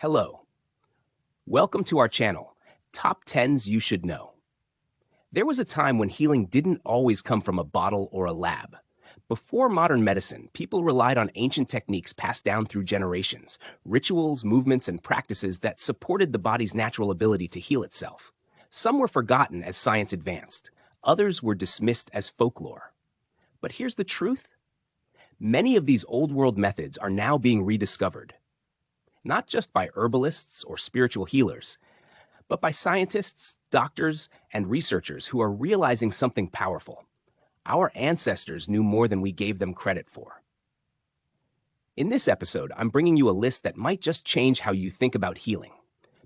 Hello. Welcome to our channel, Top 10s You Should Know. There was a time when healing didn't always come from a bottle or a lab. Before modern medicine, people relied on ancient techniques passed down through generations, rituals, movements, and practices that supported the body's natural ability to heal itself. Some were forgotten as science advanced. Others were dismissed as folklore. But here's the truth. Many of these old-world methods are now being rediscovered. Not just by herbalists or spiritual healers, but by scientists, doctors, and researchers who are realizing something powerful. Our ancestors knew more than we gave them credit for. In this episode, I'm bringing you a list that might just change how you think about healing,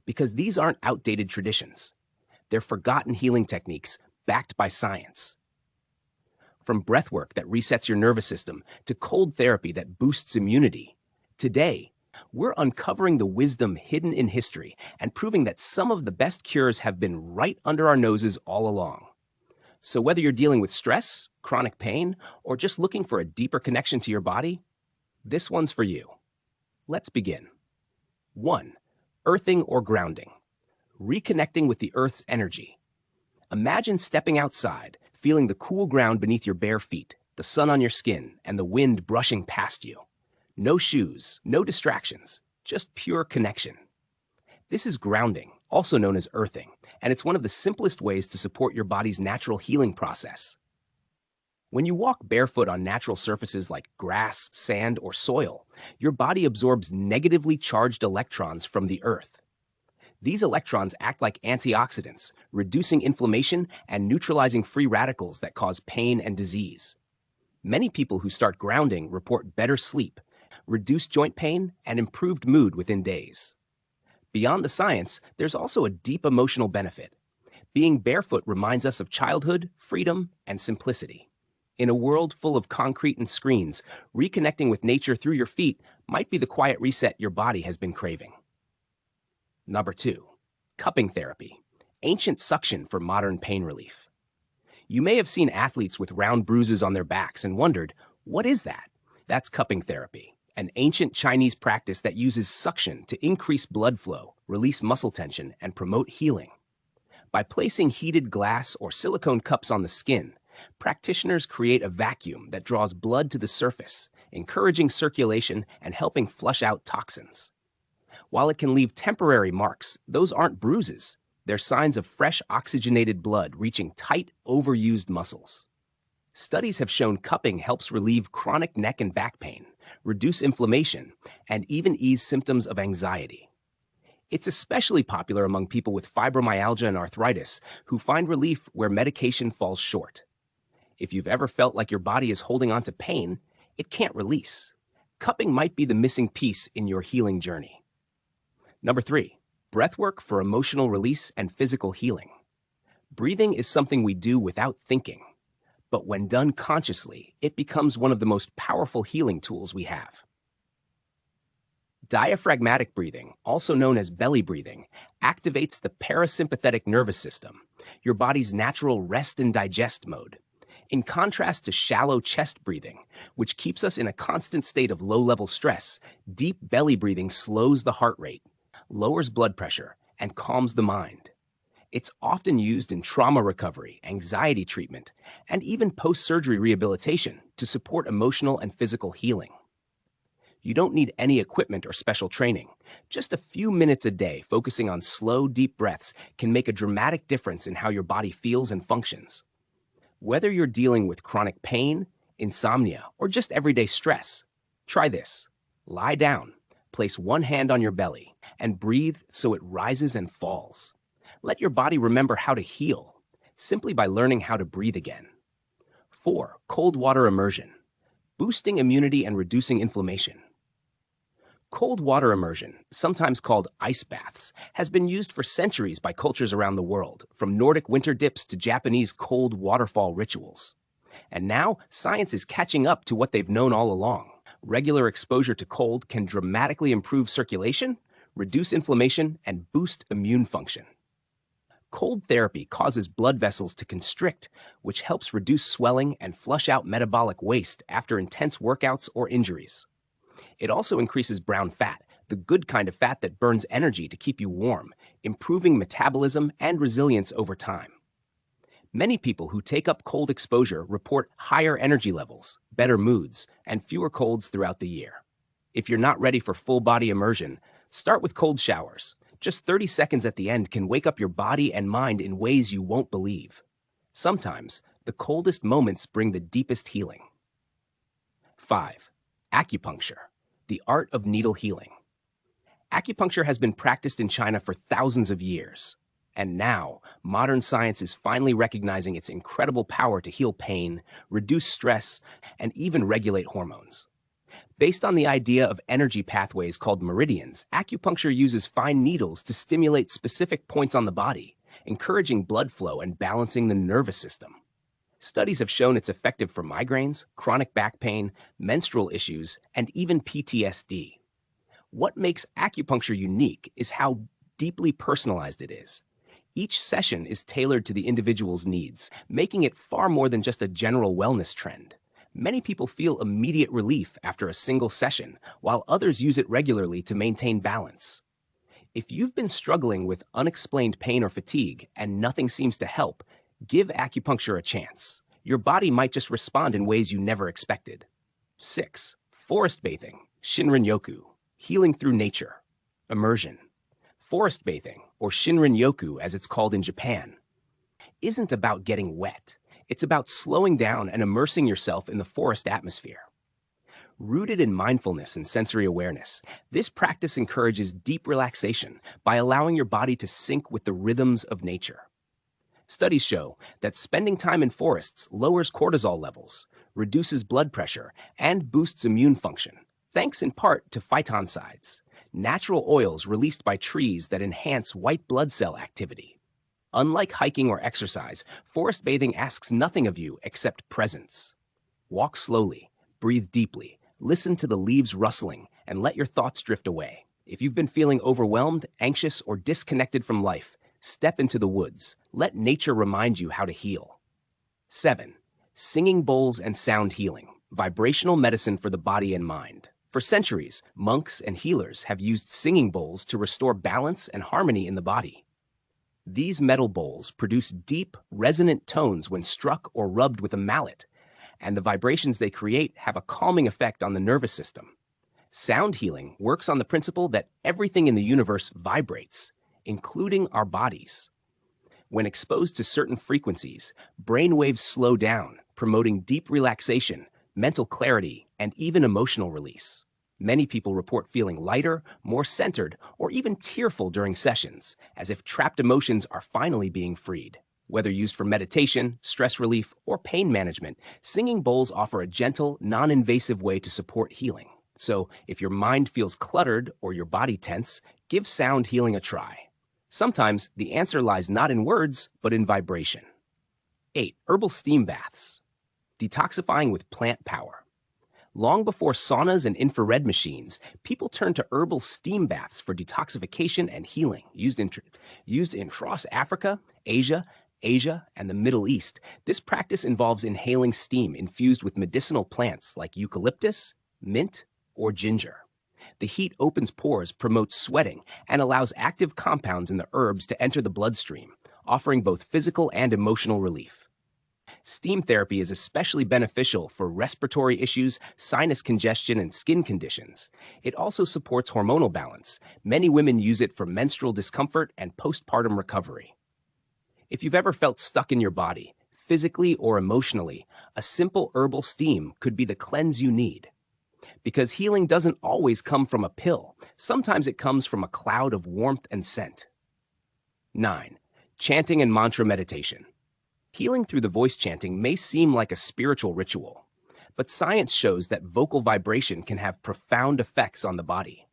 because these aren't outdated traditions. They're forgotten healing techniques backed by science. From breathwork that resets your nervous system to cold therapy that boosts immunity, today, we're uncovering the wisdom hidden in history and proving that some of the best cures have been right under our noses all along. So whether you're dealing with stress, chronic pain, or just looking for a deeper connection to your body, this one's for you. Let's begin. 1. Earthing or grounding. Reconnecting with the Earth's energy. Imagine stepping outside, feeling the cool ground beneath your bare feet, the sun on your skin, and the wind brushing past you. No shoes, no distractions, just pure connection. This is grounding, also known as earthing, and it's one of the simplest ways to support your body's natural healing process. When you walk barefoot on natural surfaces like grass, sand, or soil, your body absorbs negatively charged electrons from the earth. These electrons act like antioxidants, reducing inflammation and neutralizing free radicals that cause pain and disease. Many people who start grounding report better sleep, reduced joint pain, and improved mood within days. Beyond the science, there's also a deep emotional benefit. Being barefoot reminds us of childhood, freedom, and simplicity. In a world full of concrete and screens, reconnecting with nature through your feet might be the quiet reset your body has been craving. Number 2. Cupping therapy. Ancient suction for modern pain relief. You may have seen athletes with round bruises on their backs and wondered, what is that? That's cupping therapy, an ancient Chinese practice that uses suction to increase blood flow, release muscle tension, and promote healing. By placing heated glass or silicone cups on the skin, practitioners create a vacuum that draws blood to the surface, encouraging circulation and helping flush out toxins. While it can leave temporary marks, those aren't bruises. They're signs of fresh oxygenated blood reaching tight, overused muscles. Studies have shown cupping helps relieve chronic neck and back pain, reduce inflammation, and even ease symptoms of anxiety. It's especially popular among people with fibromyalgia and arthritis who find relief where medication falls short. If you've ever felt like your body is holding on to pain, it can't release. Cupping might be the missing piece in your healing journey. Number 3. Breathwork for emotional release and physical healing. Breathing is something we do without thinking. But when done consciously, it becomes one of the most powerful healing tools we have. Diaphragmatic breathing, also known as belly breathing, activates the parasympathetic nervous system, your body's natural rest and digest mode. In contrast to shallow chest breathing, which keeps us in a constant state of low-level stress, deep belly breathing slows the heart rate, lowers blood pressure, and calms the mind. It's often used in trauma recovery, anxiety treatment, and even post-surgery rehabilitation to support emotional and physical healing. You don't need any equipment or special training. Just a few minutes a day focusing on slow, deep breaths can make a dramatic difference in how your body feels and functions. Whether you're dealing with chronic pain, insomnia, or just everyday stress, try this. Lie down, place one hand on your belly, and breathe so it rises and falls. Let your body remember how to heal, simply by learning how to breathe again. 4. Cold water immersion. Boosting immunity and reducing inflammation. Cold water immersion, sometimes called ice baths, has been used for centuries by cultures around the world, from Nordic winter dips to Japanese cold waterfall rituals. And now, science is catching up to what they've known all along. Regular exposure to cold can dramatically improve circulation, reduce inflammation, and boost immune function. Cold therapy causes blood vessels to constrict, which helps reduce swelling and flush out metabolic waste after intense workouts or injuries. It also increases brown fat, the good kind of fat that burns energy to keep you warm, improving metabolism and resilience over time. Many people who take up cold exposure report higher energy levels, better moods, and fewer colds throughout the year. If you're not ready for full-body immersion, start with cold showers. Just 30 seconds at the end can wake up your body and mind in ways you won't believe. Sometimes, the coldest moments bring the deepest healing. 5. Acupuncture, the art of needle healing. Acupuncture has been practiced in China for thousands of years. And now, modern science is finally recognizing its incredible power to heal pain, reduce stress, and even regulate hormones. Based on the idea of energy pathways called meridians, acupuncture uses fine needles to stimulate specific points on the body, encouraging blood flow and balancing the nervous system. Studies have shown it's effective for migraines, chronic back pain, menstrual issues, and even PTSD. What makes acupuncture unique is how deeply personalized it is. Each session is tailored to the individual's needs, making it far more than just a general wellness trend. Many people feel immediate relief after a single session, while others use it regularly to maintain balance. If you've been struggling with unexplained pain or fatigue and nothing seems to help, give acupuncture a chance. Your body might just respond in ways you never expected. 6. Forest bathing, Shinrin-yoku, healing through nature. Immersion. Forest bathing, or Shinrin-yoku as it's called in Japan, isn't about getting wet. It's about slowing down and immersing yourself in the forest atmosphere. Rooted in mindfulness and sensory awareness, this practice encourages deep relaxation by allowing your body to sync with the rhythms of nature. Studies show that spending time in forests lowers cortisol levels, reduces blood pressure, and boosts immune function, thanks in part to phytoncides, natural oils released by trees that enhance white blood cell activity. Unlike hiking or exercise, forest bathing asks nothing of you except presence. Walk slowly, breathe deeply, listen to the leaves rustling, and let your thoughts drift away. If you've been feeling overwhelmed, anxious, or disconnected from life, step into the woods. Let nature remind you how to heal. 7. Singing bowls and sound healing, vibrational medicine for the body and mind. For centuries, monks and healers have used singing bowls to restore balance and harmony in the body. These metal bowls produce deep, resonant tones when struck or rubbed with a mallet, and the vibrations they create have a calming effect on the nervous system. Sound healing works on the principle that everything in the universe vibrates, including our bodies. When exposed to certain frequencies, brain waves slow down, promoting deep relaxation, mental clarity, and even emotional release. Many people report feeling lighter, more centered, or even tearful during sessions, as if trapped emotions are finally being freed. Whether used for meditation, stress relief, or pain management, singing bowls offer a gentle, non-invasive way to support healing. So, if your mind feels cluttered or your body tense, give sound healing a try. Sometimes the answer lies not in words, but in vibration. 8. Herbal steam baths, detoxifying with plant power. Long before saunas and infrared machines, people turned to herbal steam baths for detoxification and healing. Used in across Africa, Asia, and the Middle East, this practice involves inhaling steam infused with medicinal plants like eucalyptus, mint, or ginger. The heat opens pores, promotes sweating, and allows active compounds in the herbs to enter the bloodstream, offering both physical and emotional relief. Steam therapy is especially beneficial for respiratory issues, sinus congestion, and skin conditions. It also supports hormonal balance. Many women use it for menstrual discomfort and postpartum recovery. If you've ever felt stuck in your body, physically or emotionally, a simple herbal steam could be the cleanse you need. Because healing doesn't always come from a pill. Sometimes it comes from a cloud of warmth and scent. 9. Chanting and mantra meditation. Healing through the voice chanting may seem like a spiritual ritual, but science shows that vocal vibration can have profound effects on the body.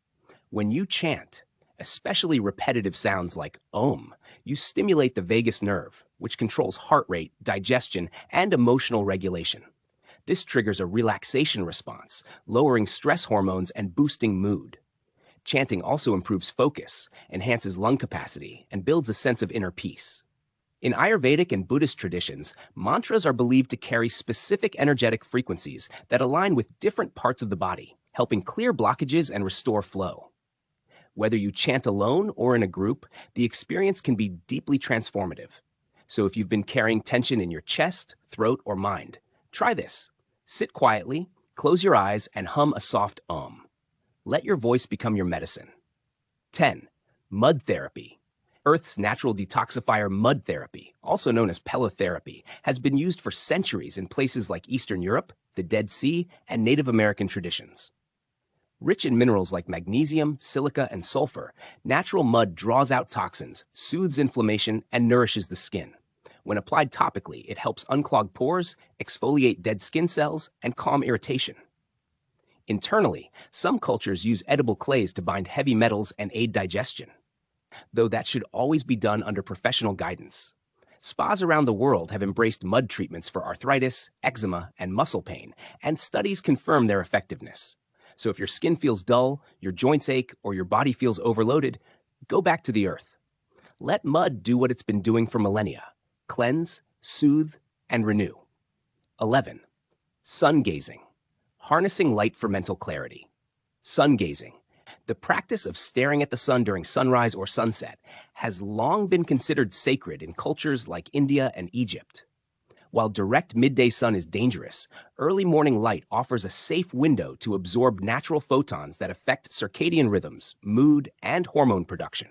When you chant, especially repetitive sounds like Om, you stimulate the vagus nerve, which controls heart rate, digestion, and emotional regulation. This triggers a relaxation response, lowering stress hormones and boosting mood. Chanting also improves focus, enhances lung capacity, and builds a sense of inner peace. In Ayurvedic and Buddhist traditions, mantras are believed to carry specific energetic frequencies that align with different parts of the body, helping clear blockages and restore flow. Whether you chant alone or in a group, the experience can be deeply transformative. So if you've been carrying tension in your chest, throat, or mind, try this. Sit quietly, close your eyes, and hum a soft Let your voice become your medicine. 10. Mud therapy. Earth's natural detoxifier mud therapy, also known as pelotherapy, has been used for centuries in places like Eastern Europe, the Dead Sea, and Native American traditions. Rich in minerals like magnesium, silica, and sulfur, natural mud draws out toxins, soothes inflammation, and nourishes the skin. When applied topically, it helps unclog pores, exfoliate dead skin cells, and calm irritation. Internally, some cultures use edible clays to bind heavy metals and aid digestion, though that should always be done under professional guidance. Spas around the world have embraced mud treatments for arthritis, eczema, and muscle pain, and studies confirm their effectiveness. So if your skin feels dull, your joints ache, or your body feels overloaded, go back to the earth. Let mud do what it's been doing for millennia: cleanse, soothe, and renew. 11. Sungazing. Harnessing light for mental clarity. Sungazing, the practice of staring at the sun during sunrise or sunset, has long been considered sacred in cultures like India and Egypt. While direct midday sun is dangerous, early morning light offers a safe window to absorb natural photons that affect circadian rhythms, mood, and hormone production.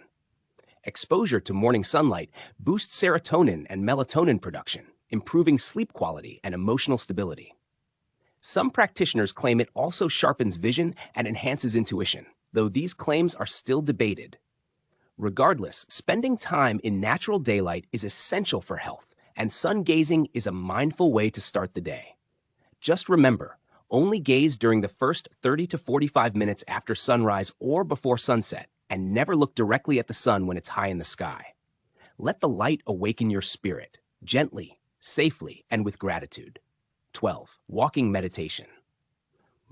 Exposure to morning sunlight boosts serotonin and melatonin production, improving sleep quality and emotional stability. Some practitioners claim it also sharpens vision and enhances intuition, though these claims are still debated. Regardless, spending time in natural daylight is essential for health, and sun gazing is a mindful way to start the day. Just remember, only gaze during the first 30 to 45 minutes after sunrise or before sunset, and never look directly at the sun when it's high in the sky. Let the light awaken your spirit, gently, safely, and with gratitude. 12. Walking meditation.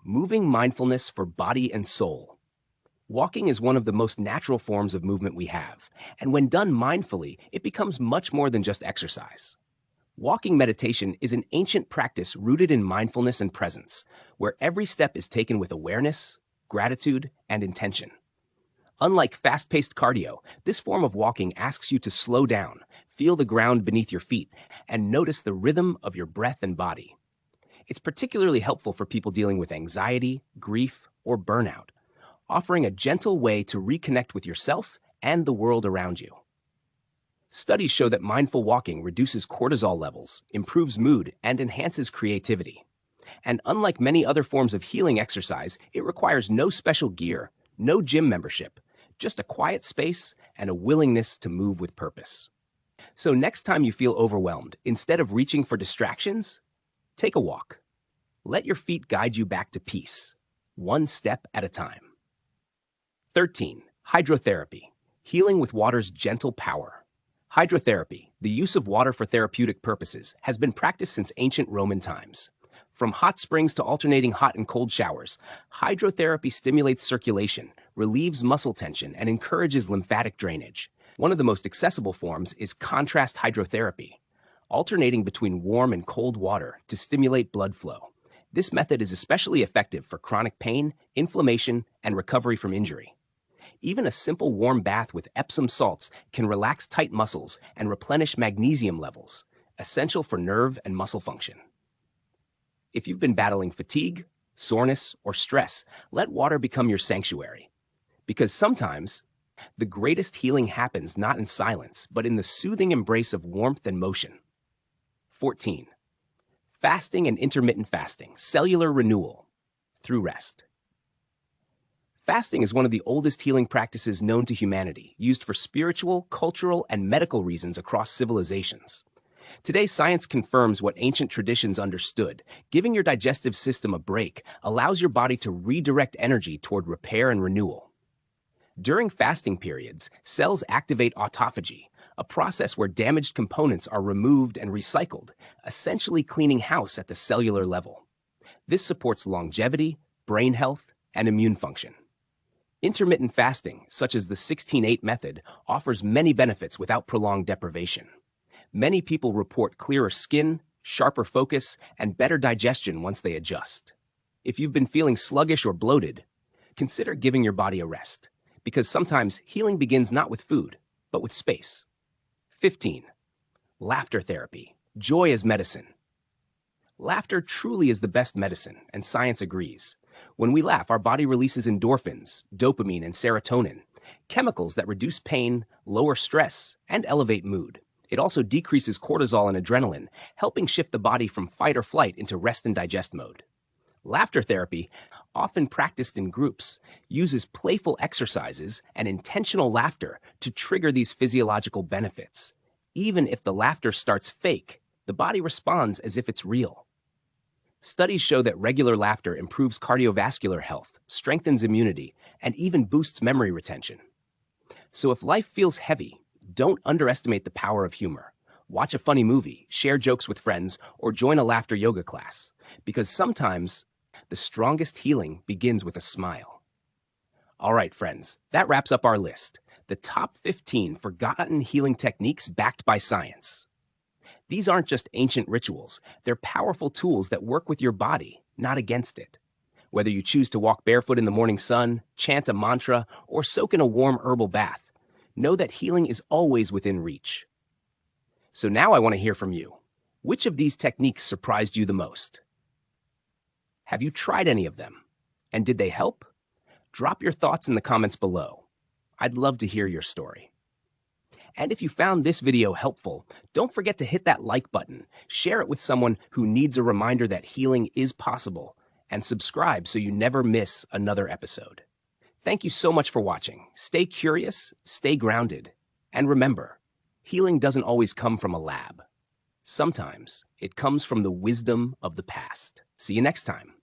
Moving mindfulness for body and soul. Walking is one of the most natural forms of movement we have, and when done mindfully, it becomes much more than just exercise. Walking meditation is an ancient practice rooted in mindfulness and presence, where every step is taken with awareness, gratitude, and intention. Unlike fast-paced cardio, this form of walking asks you to slow down, feel the ground beneath your feet, and notice the rhythm of your breath and body. It's particularly helpful for people dealing with anxiety, grief, or burnout, offering a gentle way to reconnect with yourself and the world around you. Studies show that mindful walking reduces cortisol levels, improves mood, and enhances creativity. And unlike many other forms of healing exercise, it requires no special gear, no gym membership, just a quiet space and a willingness to move with purpose. So next time you feel overwhelmed, instead of reaching for distractions, take a walk. Let your feet guide you back to peace, one step at a time. 13. Hydrotherapy. Healing with water's gentle power. Hydrotherapy, the use of water for therapeutic purposes, has been practiced since ancient Roman times. From hot springs to alternating hot and cold showers, hydrotherapy stimulates circulation, relieves muscle tension, and encourages lymphatic drainage. One of the most accessible forms is contrast hydrotherapy, alternating between warm and cold water to stimulate blood flow. This method is especially effective for chronic pain, inflammation, and recovery from injury. Even a simple warm bath with Epsom salts can relax tight muscles and replenish magnesium levels, essential for nerve and muscle function. If you've been battling fatigue, soreness, or stress, let water become your sanctuary. Because sometimes, the greatest healing happens not in silence, but in the soothing embrace of warmth and motion. 14. Fasting and intermittent fasting, cellular renewal through rest. Fasting is one of the oldest healing practices known to humanity, used for spiritual, cultural, and medical reasons across civilizations. Today, science confirms what ancient traditions understood. Giving your digestive system a break allows your body to redirect energy toward repair and renewal. During fasting periods, cells activate autophagy, a process where damaged components are removed and recycled, essentially cleaning house at the cellular level. This supports longevity, brain health, and immune function. Intermittent fasting, such as the 16-8 method, offers many benefits without prolonged deprivation. Many people report clearer skin, sharper focus, and better digestion once they adjust. If you've been feeling sluggish or bloated, consider giving your body a rest. because sometimes healing begins not with food, but with space. 15. Laughter therapy. Joy as medicine. Laughter truly is the best medicine, and science agrees. When we laugh, our body releases endorphins, dopamine, and serotonin, chemicals that reduce pain, lower stress, and elevate mood. It also decreases cortisol and adrenaline, helping shift the body from fight or flight into rest and digest mode. Laughter therapy, often practiced in groups, uses playful exercises and intentional laughter to trigger these physiological benefits. Even if the laughter starts fake, the body responds as if it's real. Studies show that regular laughter improves cardiovascular health, strengthens immunity, and even boosts memory retention. So if life feels heavy, don't underestimate the power of humor. Watch a funny movie, share jokes with friends, or join a laughter yoga class, because sometimes the strongest healing begins with a smile. All right, friends, that wraps up our list. The top 15 forgotten healing techniques backed by science. These aren't just ancient rituals. They're powerful tools that work with your body, not against it. Whether you choose to walk barefoot in the morning sun, chant a mantra, or soak in a warm herbal bath, know that healing is always within reach. So now I want to hear from you. Which of these techniques surprised you the most? Have you tried any of them? And did they help? Drop your thoughts in the comments below. I'd love to hear your story. And if you found this video helpful, don't forget to hit that like button, share it with someone who needs a reminder that healing is possible, and subscribe so you never miss another episode. Thank you so much for watching. Stay curious, stay grounded, and remember, healing doesn't always come from a lab. Sometimes it comes from the wisdom of the past. See you next time.